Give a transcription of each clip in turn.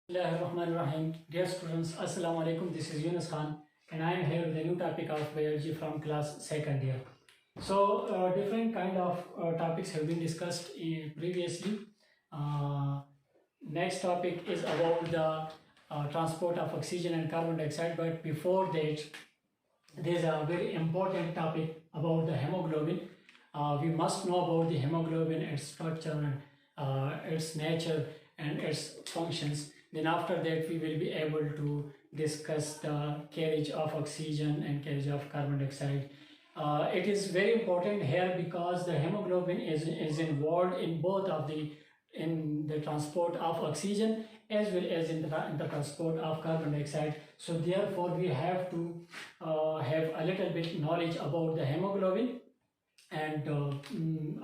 Bismillahirrahmanirrahim. Dear students, Assalamu alaikum. This is Yunus Khan, and I am here with a new topic of biology from class second year. So, different kind of topics have been discussed previously. Uh, Next topic is about the transport of oxygen and carbon dioxide. But before that, there is a very important topic about the hemoglobin. We must know about the hemoglobin, its structure, and its nature and its functions. Then after that, we will be able to discuss the carriage of oxygen and carriage of carbon dioxide. It is very important here because the hemoglobin is involved in both of the transport of oxygen as well as in the transport of carbon dioxide. So therefore we have to have a little bit knowledge about the hemoglobin, and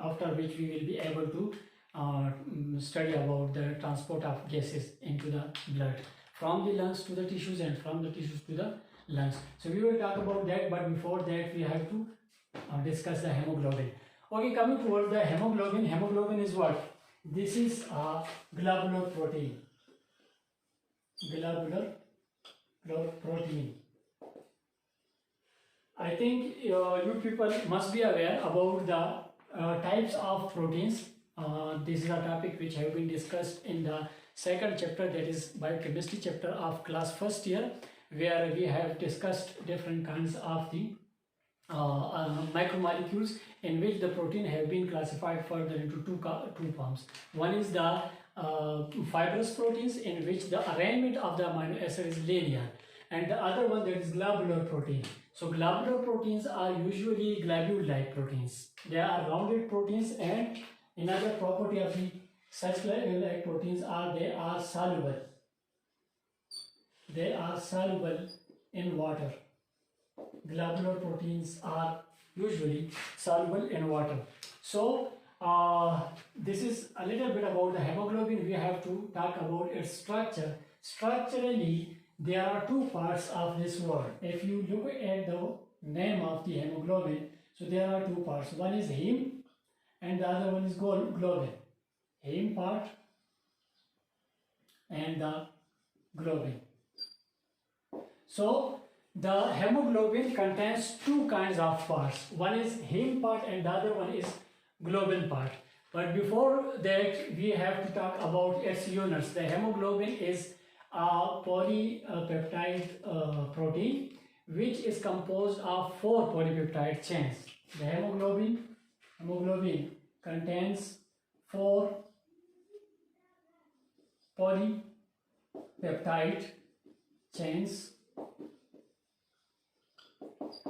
after which we will be able to study about the transport of gases into the blood from the lungs to the tissues and from the tissues to the lungs. So we will talk about that, but before that we have to discuss the hemoglobin. Okay, coming towards the hemoglobin. Hemoglobin is what? This is a globular protein. Globular protein. I think you people must be aware about the types of proteins. This is a topic which have been discussed in the second chapter, that is biochemistry chapter of class first year, where we have discussed different kinds of the macromolecules in which the protein have been classified further into two forms. One is the fibrous proteins, in which the arrangement of the amino acid is linear, and the other one, that is globular protein. So globular proteins are usually globule-like proteins. They are rounded proteins, and another property of the such globule-like proteins are they are soluble. They are soluble in water. Globular proteins are usually soluble in water. So this is a little bit about the hemoglobin. We have to talk about its structure. Structurally, there are two parts of this word. If you look at the name of the hemoglobin, so there are two parts. One is heme and the other one is globin. Heme part and the globin. So the hemoglobin contains two kinds of parts. One is heme part and the other one is globin part. But before that, we have to talk about its units. The hemoglobin is a polypeptide protein which is composed of 4 polypeptide chains. The hemoglobin contains 4 polypeptide chains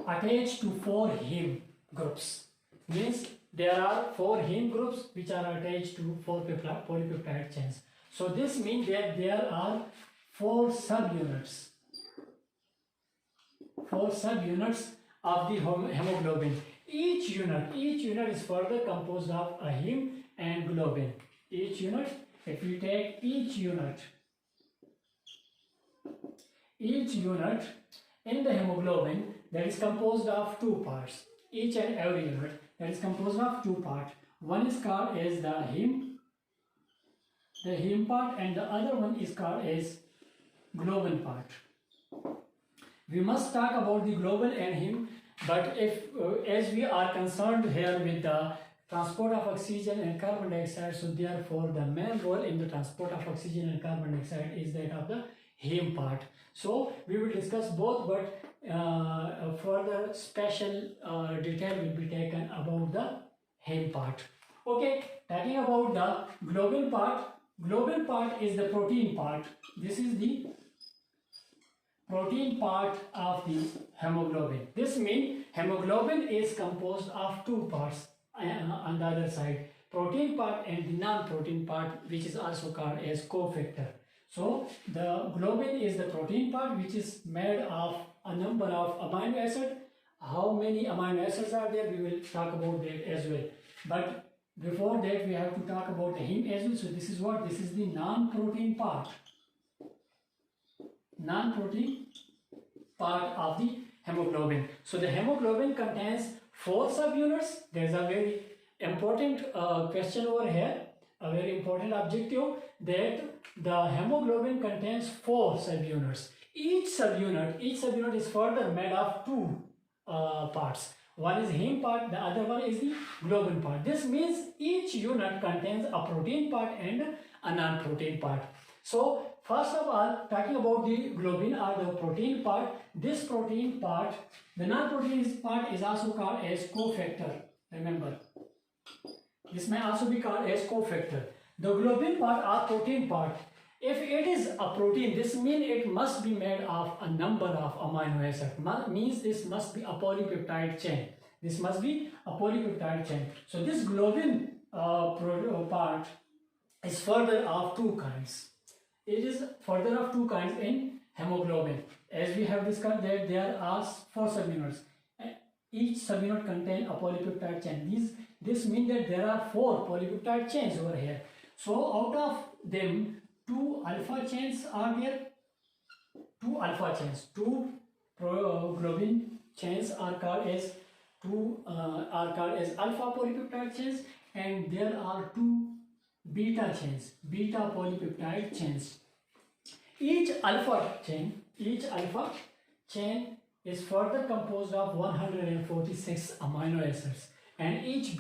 attached to 4 heme groups. Means there are 4 heme groups which are attached to 4 polypeptide chains. So this means that there are 4 subunits. 4 subunits of the hemoglobin. Each unit is further composed of a heme and globin. Each unit, if we take each unit in the hemoglobin, that is composed of 2 parts. Each and every unit that is composed of 2 parts. One is called as the heme part, and the other one is called as globin part. We must talk about the globin and heme, but if as we are concerned here with the transport of oxygen and carbon dioxide, so therefore the main role in the transport of oxygen and carbon dioxide is that of the heme part. So we will discuss both, but further special detail will be taken about the heme part. Okay, talking about the globin part. Globin part is the protein part. This is the protein part of the hemoglobin. This means hemoglobin is composed of 2 parts on the other side. Protein part and the non-protein part, which is also called as cofactor. So the globin is the protein part, which is made of a number of amino acids. How many amino acids are there? We will talk about that as well. But before that, we have to talk about the heme as well. So this is what? This is the non-protein part. Non-protein part of the hemoglobin. So the hemoglobin contains 4 subunits. There is a very important question over here. a very important objective, that the hemoglobin contains 4 subunits. Each subunit is further made of 2 parts. One is heme part, the other one is the globin part. This means each unit contains a protein part and a non-protein part. So first of all, talking about the globin or the protein part, this protein part, the non-protein part is also called as cofactor. Remember, this may also be called as cofactor. The globin part or protein part, if it is a protein, this means it must be made of a number of amino acids. Means this must be a polypeptide chain. This must be a polypeptide chain. So this globin part is further of 2 kinds. It is further of 2 kinds in hemoglobin. As we have discussed that there are 4 subunits. Each subunit contains a polypeptide chain. This means that there are 4 polypeptide chains over here. So out of them, 2 alpha chains are there. 2 alpha chains. 2 globin chains are called as alpha polypeptide chains, and there are 2 beta chains, beta polypeptide chains. Each alpha chain is further composed of 146 amino acids, and each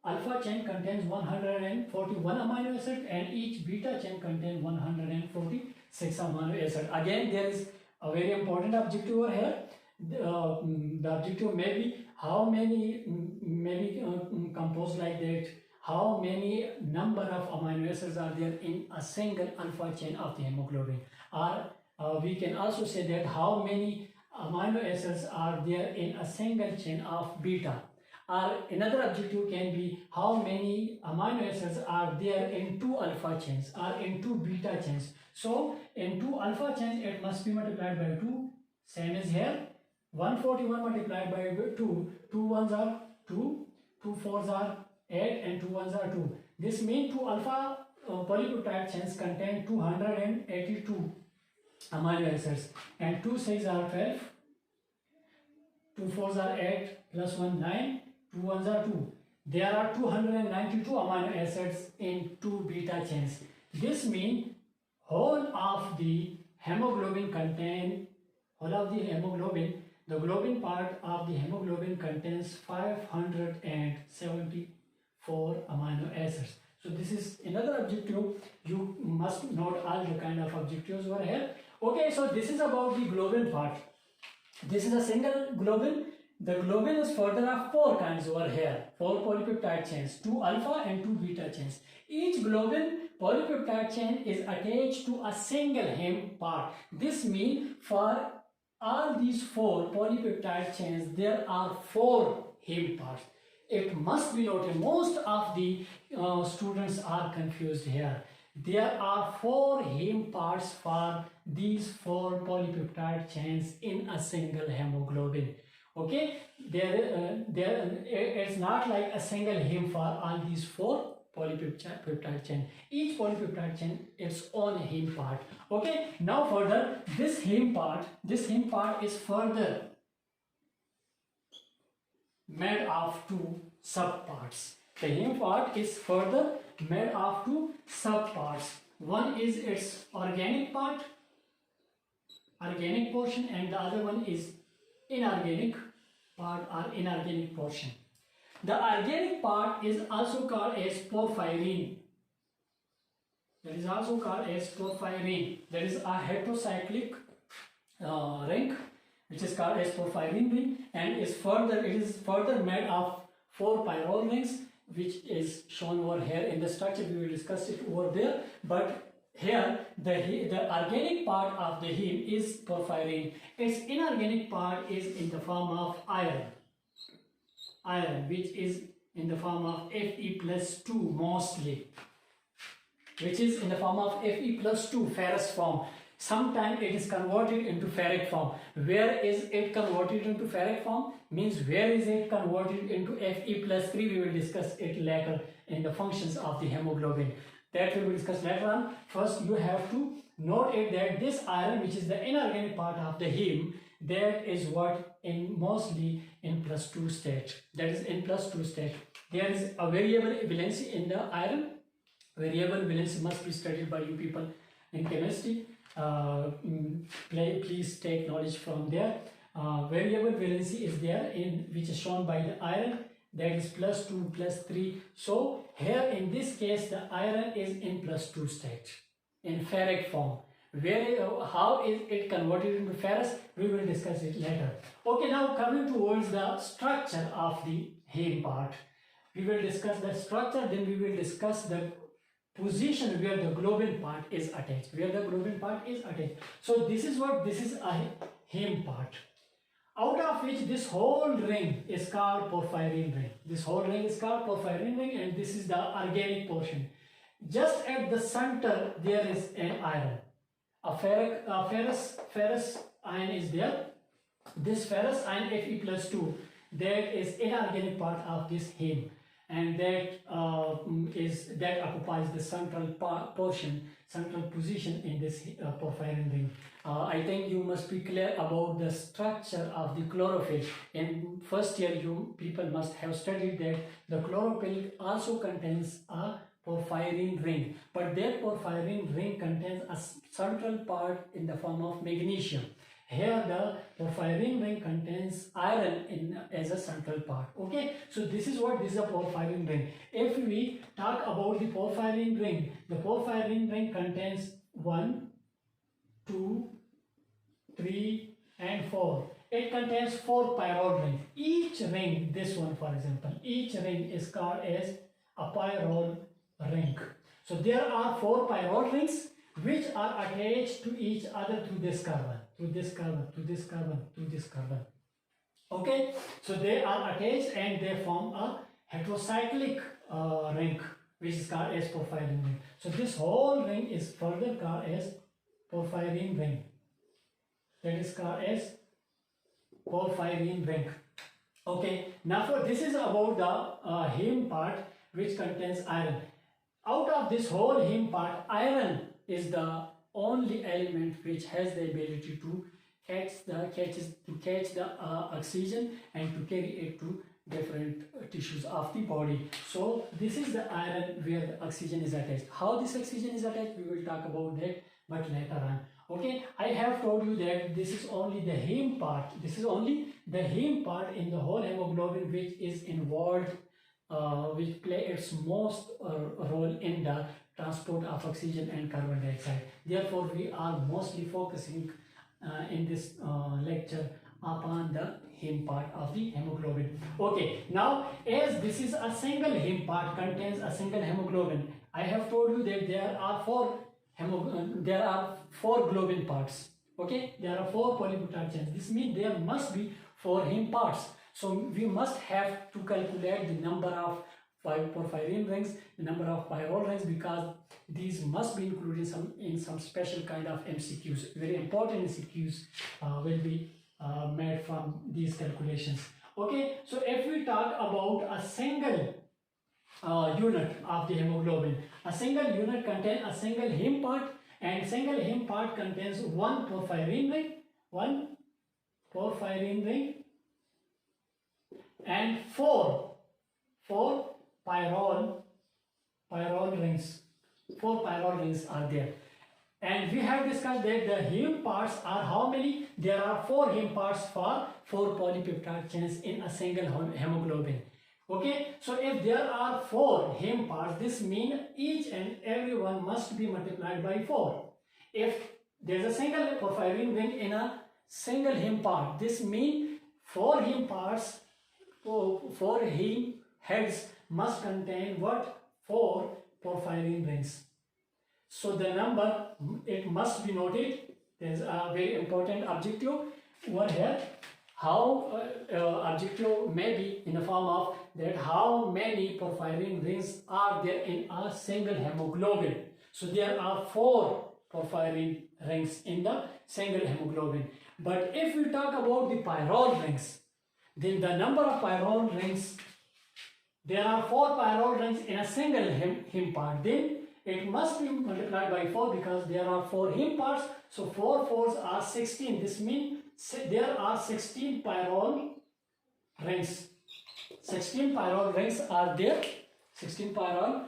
alpha chain contains 141 amino acids, and each beta chain contains 146 amino acids. Again, there is a very important objective over here. The objective may be how many composed like that, how many number of amino acids are there in a single alpha chain of the hemoglobin, or we can also say that how many amino acids are there in a single chain of beta, or another objective can be how many amino acids are there in 2 alpha chains or in 2 beta chains. So in 2 alpha chains it must be multiplied by 2, same as here. 141 multiplied by 2, 2 ones are 2, 2 fours are 8, and 2 ones are 2. This means 2 alpha polypeptide chains contain 282 amino acids, and 2 6 are 12, 2 fours are 8, plus 1 9, 2 ones are 2. There are 292 amino acids in 2 beta chains. This means whole of the hemoglobin, the globin part of the hemoglobin contains 574 amino acids. So this is another objective. You must note all the kind of objectives over here. Okay, so this is about the globin part. This is a single globin. The globin is further of 4 kinds over here, 4 polypeptide chains, 2 alpha and 2 beta chains. Each globin polypeptide chain is attached to a single heme part. This means for all these 4 polypeptide chains, there are 4 heme parts. It must be noted, most of the students are confused here. There are 4 heme parts for these 4 polypeptide chains in a single hemoglobin. Okay, it's not like a single heme for all these 4 polypeptide chain. Each polypeptide chain its own heme part. Okay, now further, this heme part is further made of 2 subparts. The heme part is further made of 2 subparts. One is its organic part, organic portion, and the other one is inorganic part or inorganic portion. The organic part is also called as porphyrin. That is also called as porphyrin. That is a heterocyclic ring, which is called as porphyrin ring, and it is further made of 4 pyrrole rings, which is shown over here in the structure. We will discuss it over there, but here the organic part of the heme is porphyrin. Its inorganic part is in the form of iron, which is in the form of Fe+2 mostly, which is in the form of Fe+2 ferrous form. Sometimes it is converted into ferric form. Where is it converted into ferric form? Means where is it converted into Fe+3? We will discuss it later in the functions of the hemoglobin. That we will discuss later on. First, you have to note it that this iron, which is the inorganic part of the heme, that is what in mostly in +2 state. That is in +2 state. there is a variable valency in the iron. Variable valency must be studied by you people in chemistry. Please take knowledge from there. Variable valency is there in which is shown by the iron, that is +2 +3. So here in this case the iron is in +2 state in ferric form. How is it converted into ferrous, we will discuss it later. Okay, now coming towards the structure of the heme part, we will discuss the structure, then we will discuss the position where the globin part is attached, So this is a heme part, out of which this whole ring is called porphyrin ring. And this is the organic portion. Just at the center there is an iron, a ferrous ion is there. This ferrous ion Fe+2, that is inorganic part of this heme, and that occupies the central position in this porphyrin ring. I think you must be clear about the structure of the chlorophyll. In first year, you people must have studied that the chlorophyll also contains a porphyrin ring, but that porphyrin ring contains a central part in the form of magnesium. Here the porphyrin ring contains iron as a central part. Okay, so this is a porphyrin ring. If we talk about the porphyrin ring contains 1, 2, 3 and 4. It contains 4 pyrrole rings. Each ring, this one for example, each ring is called as a pyrrole ring. So there are 4 pyrrole rings which are attached to each other through this carbon. Okay, so they are attached and they form a heterocyclic ring which is called as porphyrin ring. So this whole ring is further called as porphyrin ring. That is called as porphyrin ring. Okay, now this is about the heme part which contains iron. Out of this whole heme part, iron is the only element which has the ability to catch the oxygen and to carry it to different tissues of the body. So this is the iron where the oxygen is attached. How this oxygen is attached, we will talk about that but later on. Okay, I have told you that this is only the heme part. This is only the heme part in the whole hemoglobin which is involved, which play its most role in the transport of oxygen and carbon dioxide. Therefore, we are mostly focusing in this lecture upon the heme part of the hemoglobin. Okay, now as this is a single heme part, contains a single hemoglobin, I have told you that there are four globin parts. Okay, there are 4 polypeptide chains. This means there must be 4 heme parts. So we must have to calculate the number of 5 porphyrin rings, the number of pyrrole rings, because these must be included in some special kind of MCQs. Very important MCQs will be made from these calculations. Okay, so if we talk about a single unit of the hemoglobin, a single unit contains a single heme part, and single heme part contains 1 porphyrin ring, and 4 pyrrole rings. 4 pyrrole rings are there. And we have discussed that the heme parts are how many? There are 4 heme parts for 4 polypeptide chains in a single hemoglobin. Okay, so if there are 4 heme parts, this means each and every one must be multiplied by 4. If there is a single porphyrin ring in a single heme part, this means 4 heme parts, 4 heme heads must contain what? 4 porphyrin rings. So the number, it must be noted. There is a very important objective over here. How objective may be in the form of that how many porphyrin rings are there in a single hemoglobin. So there are 4 porphyrin rings in the single hemoglobin. But if we talk about the pyrrole rings, then the number of pyrrole rings, there are 4 pyrrole rings in a single heme part. Then it must be multiplied by 4 because there are 4 heme parts. So 4 4s are 16. This means there are 16 pyrrole rings. 16 pyrrole rings are there. 16 pyrrole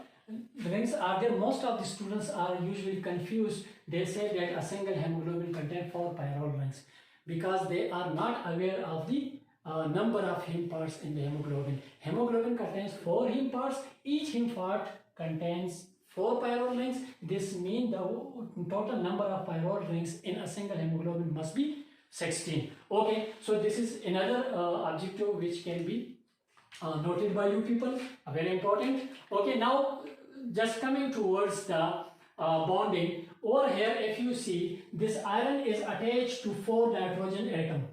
rings are there. Most of the students are usually confused. They say that a single hemoglobin contains 4 pyrrole rings because they are not aware of the number of heme parts in the hemoglobin. Hemoglobin contains 4 heme parts. Each heme part contains 4 pyrrole rings. This means the total number of pyrrole rings in a single hemoglobin must be 16. Okay, so this is another objective which can be noted by you people, very important. Okay, now just coming towards the bonding. Over here, if you see, this iron is attached to 4 nitrogen atoms.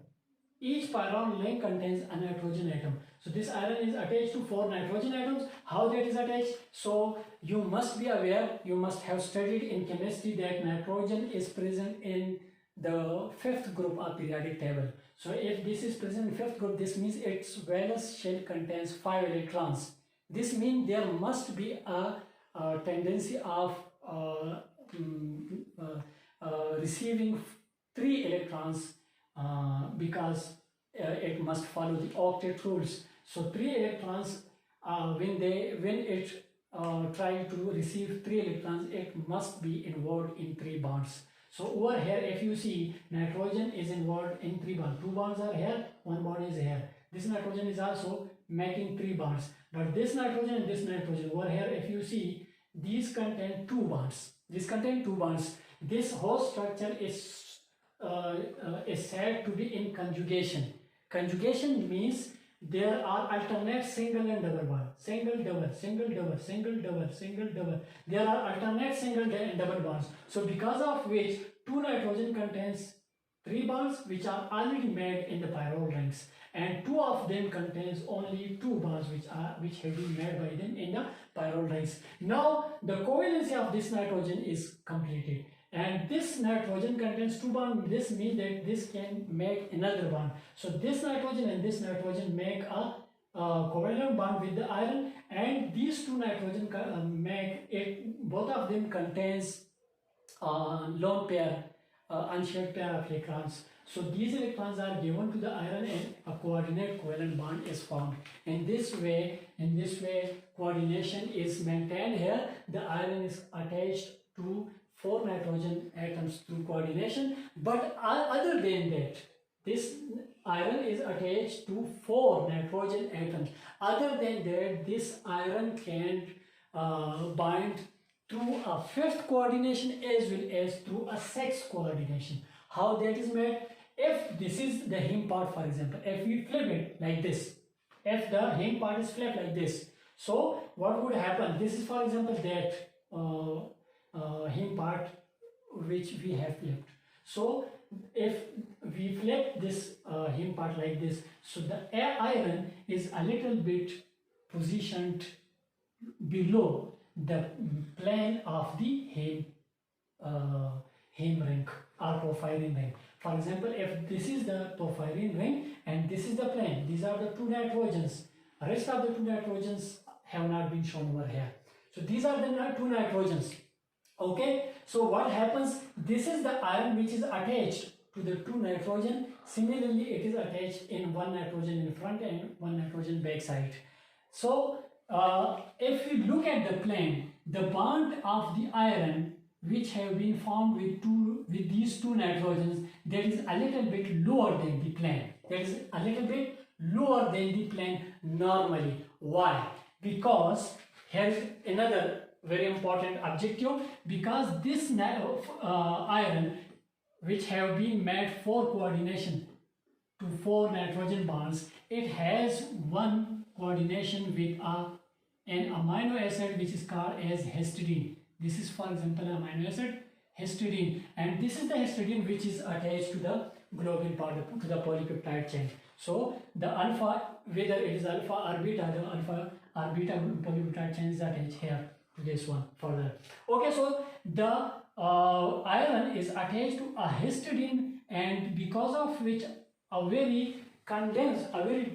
Each pyrrole ring contains a nitrogen atom. So this iron is attached to 4 nitrogen atoms. How that is attached? So you must be aware, you must have studied in chemistry that nitrogen is present in the 5th group of periodic table. So if this is present in 5th group, this means its valence shell contains 5 electrons. This means there must be a tendency of receiving 3 electrons because it must follow the octet rules. So 3 electrons, when it try to receive 3 electrons, it must be involved in 3 bonds. So over here, if you see, nitrogen is involved in 3 bonds. 2 bonds are here, 1 bond is here. This nitrogen is also making 3 bonds. But this nitrogen and this nitrogen over here, if you see, these contain 2 bonds. These contain 2 bonds. This whole structure is said to be in conjugation. Conjugation means there are alternate single and double bond. Single, double, single, double, single, double, single, double. There are alternate single and double bonds. So because of which 2 nitrogen contains 3 bonds which are already made in the pyrrole rings, and 2 of them contains only 2 bonds which have been made by them in the pyrrole rings. Now the covalency of this nitrogen is completed. And this nitrogen contains 2 bonds. This means that this can make another bond. So this nitrogen and this nitrogen make a covalent bond with the iron, and these 2 nitrogen make it. Both of them contains lone pair, unshared pair of electrons. So these electrons are given to the iron, and a coordinate covalent bond is formed. In this way, coordination is maintained here. The iron is attached to 4 nitrogen atoms through coordination, but other than that, this iron is attached to 4 nitrogen atoms. Other than that, this iron can bind through a 5th coordination as well as through a 6th coordination. How that is made? If this is the heme part, for example, if we flip it like this, if the heme part is flipped like this, so what would happen? This is, for example, that heme part which we have flipped. So if we flip this heme part like this, so the iron is a little bit positioned below the plane of the heme ring or porphyrin ring. For example, if this is the porphyrin ring and this is the plane, these are the 2 nitrogens. The rest of the 2 nitrogens have not been shown over here. So these are the 2 nitrogens. Okay, so what happens? This is the iron which is attached to the 2 nitrogen. Similarly, it is attached in 1 nitrogen in front and 1 nitrogen back side. So if we look at the plane, the bond of the iron which have been formed with these 2 nitrogens, that is a little bit lower than the plane. That is a little bit lower than the plane normally. Why? Because here is another very important objective, because this iron which have been made for coordination to 4 nitrogen bonds, it has one coordination with an amino acid which is called as histidine. This is, for example, amino acid histidine, and this is the histidine which is attached to the globin part, to the polypeptide chain. So the alpha, whether it is alpha or beta, the alpha or beta polypeptide chain is attached here to this one further. Okay, so the iron is attached to a histidine, and because of which a very condensed, a very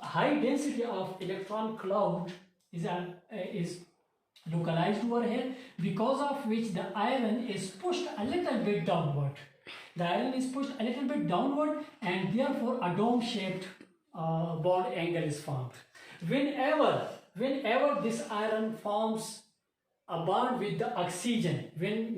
high density of electron cloud is localized over here, because of which the iron is pushed a little bit downward. The iron is pushed a little bit downward, and therefore a dome shaped bond angle is formed. Whenever this iron forms a bond with the oxygen, when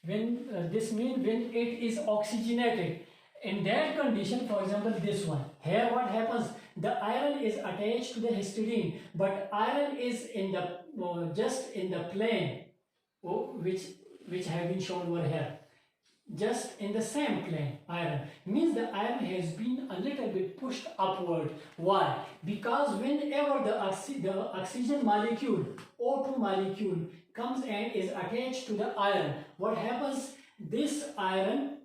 it is oxygenated, in that condition, for example this one here, what happens, the iron is attached to the histidine, but iron is in the just in the plane, which have been shown over here, just in the same plane. Iron means the iron has been a little bit pushed upward. Why? Because whenever the oxygen molecule, O2 molecule, comes and is attached to the iron, what happens, this iron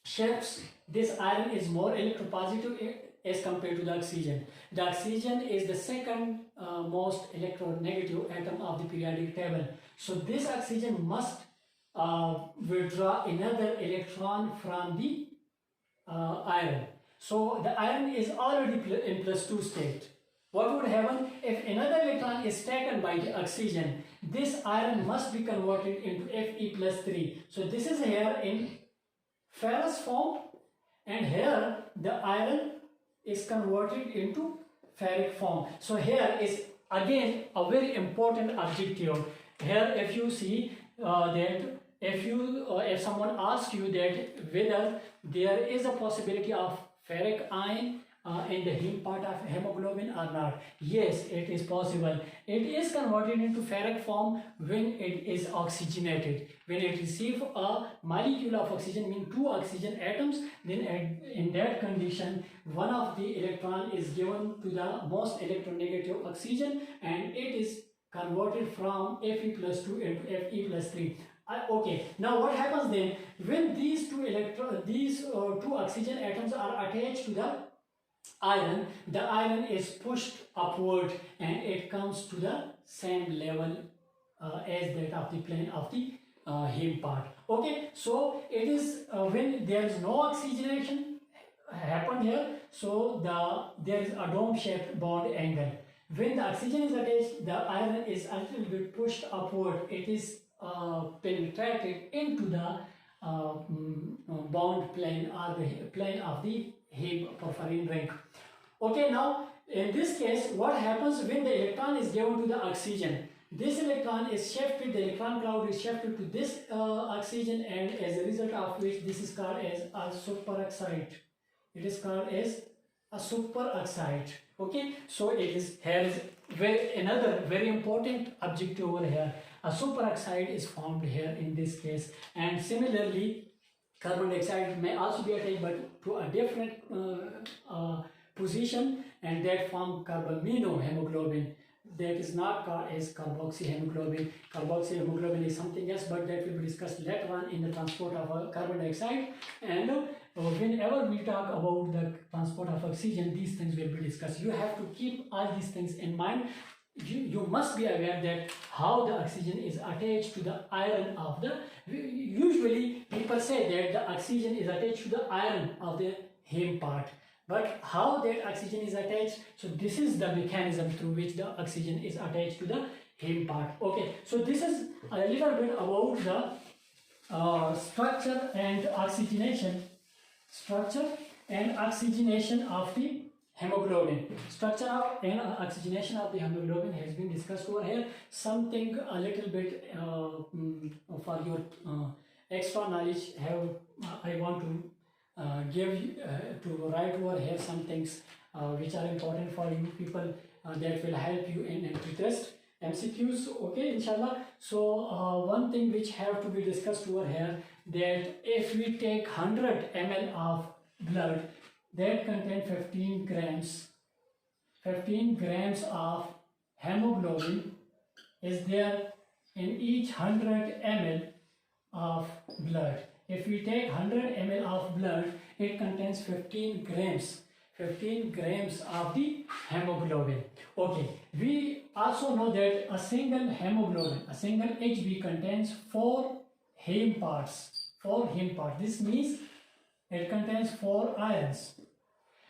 shifts. This iron is more electropositive as compared to the oxygen. The oxygen is the second most electronegative atom of the periodic table. So this oxygen must withdraw another electron from the iron. So the iron is already in +2 state. What would happen if another electron is taken by the oxygen? This iron must be converted into Fe+3. So this is here in ferrous form, and here the iron is converted into ferric form. So here is again a very important objective. Here if you see that if someone asks you that whether there is a possibility of ferric ion in the heme part of hemoglobin or not, yes, it is possible. It is converted into ferric form when it is oxygenated. When it receives a molecule of oxygen, means 2 oxygen atoms, then in that condition one of the electron is given to the most electronegative oxygen, and it is converted from Fe+2 into Fe+3. Okay, now what happens then when these two oxygen atoms are attached to the iron is pushed upward and it comes to the same level as that of the plane of the heme part. Okay, so it is when there is no oxygenation happened here, so there is a dome-shaped bond angle. When the oxygen is attached, the iron is a little bit pushed upward. It is penetrated into the bound plane or the plane of the heme porphyrin ring. Okay, now in this case, what happens when the electron is given to the oxygen? This electron is shifted, the electron cloud is shifted to this oxygen, and as a result of which this is called as a superoxide. It is called as a superoxide. Okay, so it is here is another very important objective over here. A superoxide is formed here in this case, and similarly carbon dioxide may also be attached but to a different position, and that form carbaminohemoglobin. That is not called as carboxyhemoglobin. Carboxyhemoglobin is something else, but that will be discussed later on in the transport of carbon dioxide. And whenever we talk about the transport of oxygen, these things will be discussed. You have to keep all these things in mind. You must be aware that how the oxygen is attached to the iron of the, usually people say that the oxygen is attached to the iron of the heme part, but how that oxygen is attached, so this is the mechanism through which the oxygen is attached to the heme part. Okay, so this is a little bit about the structure and oxygenation of the hemoglobin. Structure and oxygenation of the hemoglobin has been discussed over here. Something a little bit for your extra knowledge I want to give you, to write over here some things which are important for you people that will help you in test MCQs. Okay, inshallah. So one thing which have to be discussed over here, that if we take 100 ml of blood that contain 15 grams of hemoglobin is there in each 100 ml of blood. If we take 100 ml of blood, it contains 15 grams of the hemoglobin. Okay, we also know that a single hemoglobin, a single HB contains 4 heme parts. This means it contains 4 irons.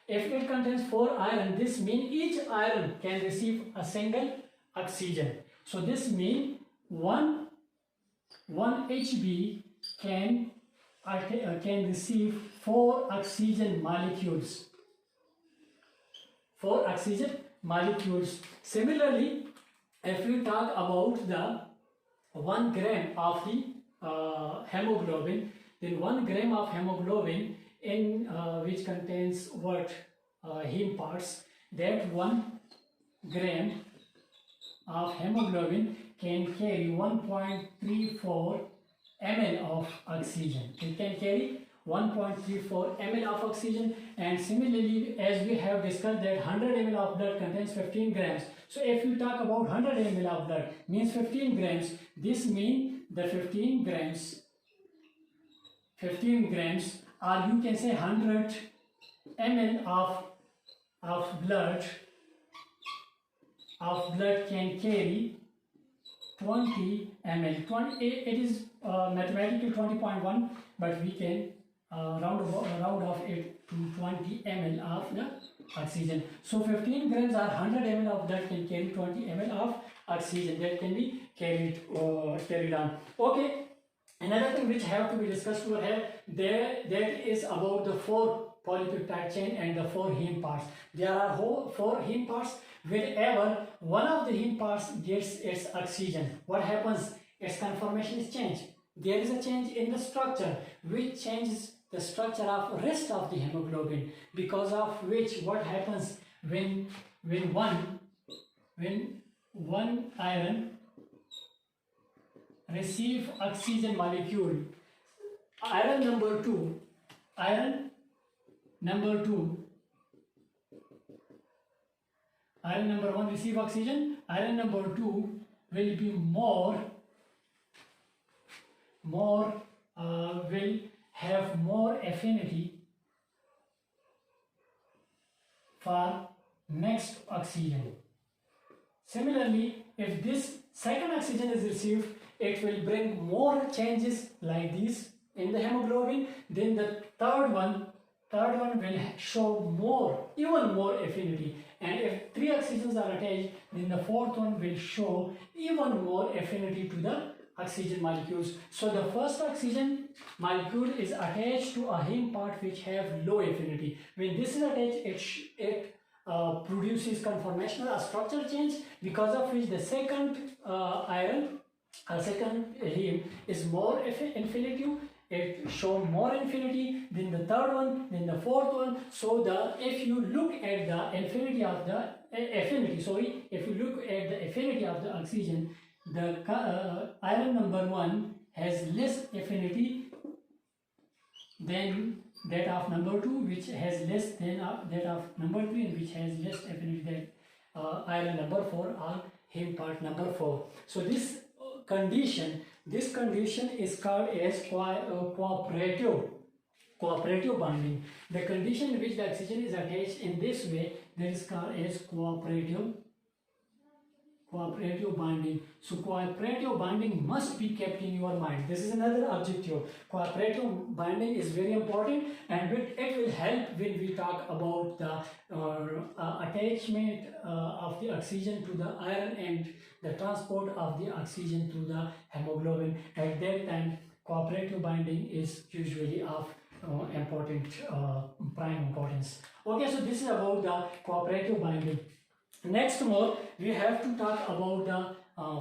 If it contains 4 iron, this means each iron can receive a single oxygen. So this means one HB can receive 4 oxygen molecules. 4 oxygen molecules. Similarly, if we talk about the 1 gram of the hemoglobin, then 1 gram of hemoglobin in which contains what heme parts, that 1 gram of hemoglobin can carry 1.34 ml of oxygen. It can carry 1.34 ml of oxygen, and similarly, as we have discussed that 100 ml of blood contains 15 grams. So if you talk about 100 ml of blood means 15 grams, this means the 15 grams or you can say 100 ml of blood can carry 20 ml. 20, it is mathematically 20.1, but we can round off it to 20 ml of the oxygen. So 15 grams or 100 ml of blood can carry 20 ml of oxygen that can be carried on. Okay. Another thing which have to be discussed over here, that is about the 4 polypeptide chain and the 4 heme parts. There are 4 heme parts. Whenever one of the heme parts gets its oxygen, what happens? Its conformation is changed. There is a change in the structure which changes the structure of rest of the hemoglobin, because of which what happens when one iron receive oxygen molecule, iron number 2 iron number 1 receive oxygen, iron number 2 will be will have more affinity for next oxygen. Similarly, if this second oxygen is received, it will bring more changes like this in the hemoglobin. Then the third one will show even more affinity, and if 3 oxygens are attached, then the 4th one will show even more affinity to the oxygen molecules. So the first oxygen molecule is attached to a heme part which have low affinity. When this is attached, it produces conformational structure change, because of which the second second heme is more infinitive. It shows more infinity, then the third one, then the 4th one. So if you look at the affinity of the oxygen, the iron number 1 has less affinity than that of number 2, which has less than that of number 3, and which has less affinity than iron number 4 or heme part number 4. So this condition is called as cooperative bonding. The condition in which the oxygen is attached in this way, that is called as cooperative bonding. So cooperative bonding must be kept in your mind. This is another objective. Cooperative bonding is very important, and it will help when we talk about the attachment of the oxygen to the iron and the transport of the oxygen to the hemoglobin. At that time, cooperative bonding is usually of prime importance. Okay, so this is about the cooperative bonding. Next we have to talk about the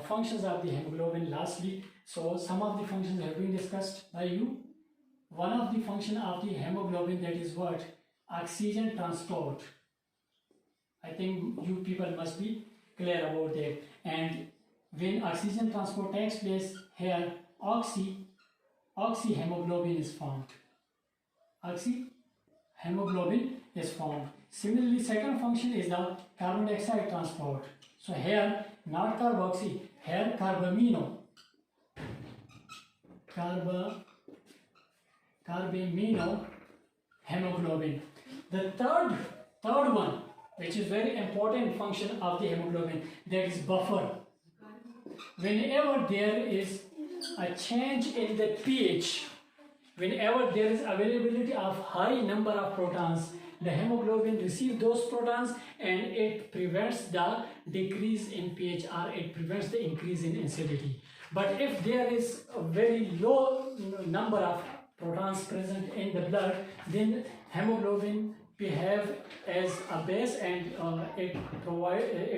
functions of the hemoglobin lastly. So some of the functions have been discussed by you. One of the function of the hemoglobin, that is what? Oxygen transport. I think you people must be clear about that. And when oxygen transport takes place, here oxyhemoglobin is formed. Oxyhemoglobin is formed. Similarly, second function is the carbon dioxide transport. So here not carboxy, here carbamino hemoglobin. The third one, which is very important function of the hemoglobin, that is buffer. Whenever there is a change in the pH, whenever there is availability of high number of protons, the hemoglobin receives those protons and it prevents the decrease in pH, or it prevents the increase in acidity. But if there is a very low number of protons present in the blood, then hemoglobin behave as a base, and it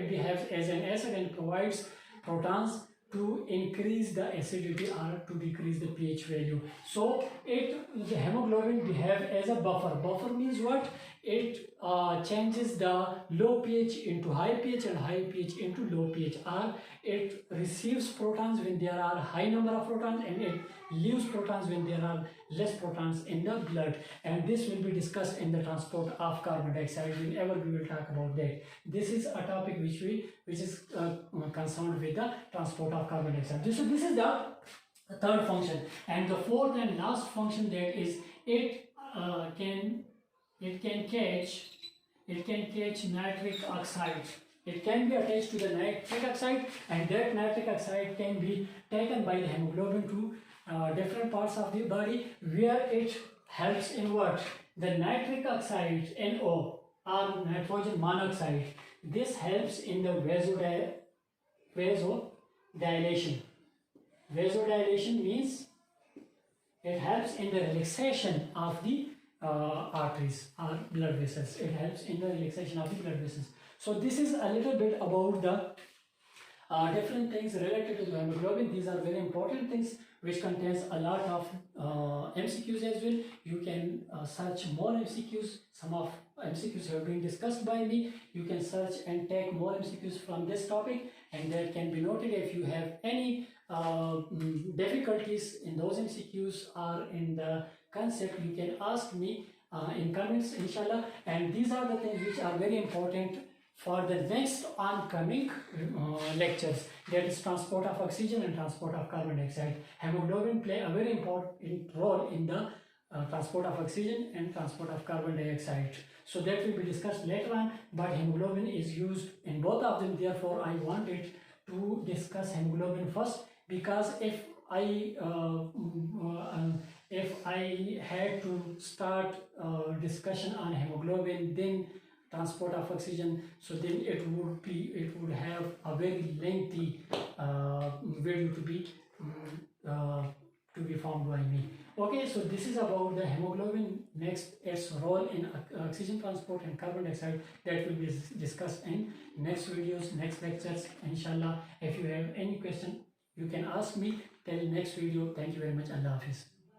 behaves as an acid and provides protons to increase the acidity or to decrease the pH value. So the hemoglobin behave as a buffer. Buffer means what? It changes the low pH into high pH and high pH into low pH, or it receives protons when there are high number of protons, and it leaves protons when there are less protons in the blood. And this will be discussed in the transport of carbon dioxide whenever we will talk about that. This is a topic which is concerned with the transport of carbon dioxide. This is the third function. And the fourth and last function, that is it can catch nitric oxide. It can be attached to the nitric oxide, and that nitric oxide can be taken by the hemoglobin to different parts of the body, where it helps in what? The nitric oxide, NO, or nitrogen monoxide. This helps in the vasodilation. Vasodilation means it helps in the relaxation of the arteries or blood vessels. It helps in the relaxation of the blood vessels. So this is a little bit about the different things related to the hemoglobin. These are very important things which contains a lot of MCQs as well. You can search more MCQs. Some of MCQs have been discussed by me. You can search and take more MCQs from this topic, and that can be noted. If you have any difficulties in those MCQs or in the concept, you can ask me in comments, inshallah. And these are the things which are very important for the next oncoming lectures, that is transport of oxygen and transport of carbon dioxide. Hemoglobin play a very important role in the transport of oxygen and transport of carbon dioxide. So that will be discussed later on, but hemoglobin is used in both of them. Therefore, I wanted to discuss hemoglobin first, because if I had to start discussion on hemoglobin, then transport of oxygen, so then it would have a very lengthy video to be formed by me. Okay, so this is about the hemoglobin. Next, its role in oxygen transport and carbon dioxide, that will be discussed in next videos, next lectures, inshallah. If you have any question, you can ask me till next video. Thank you very much. Allah Hafiz.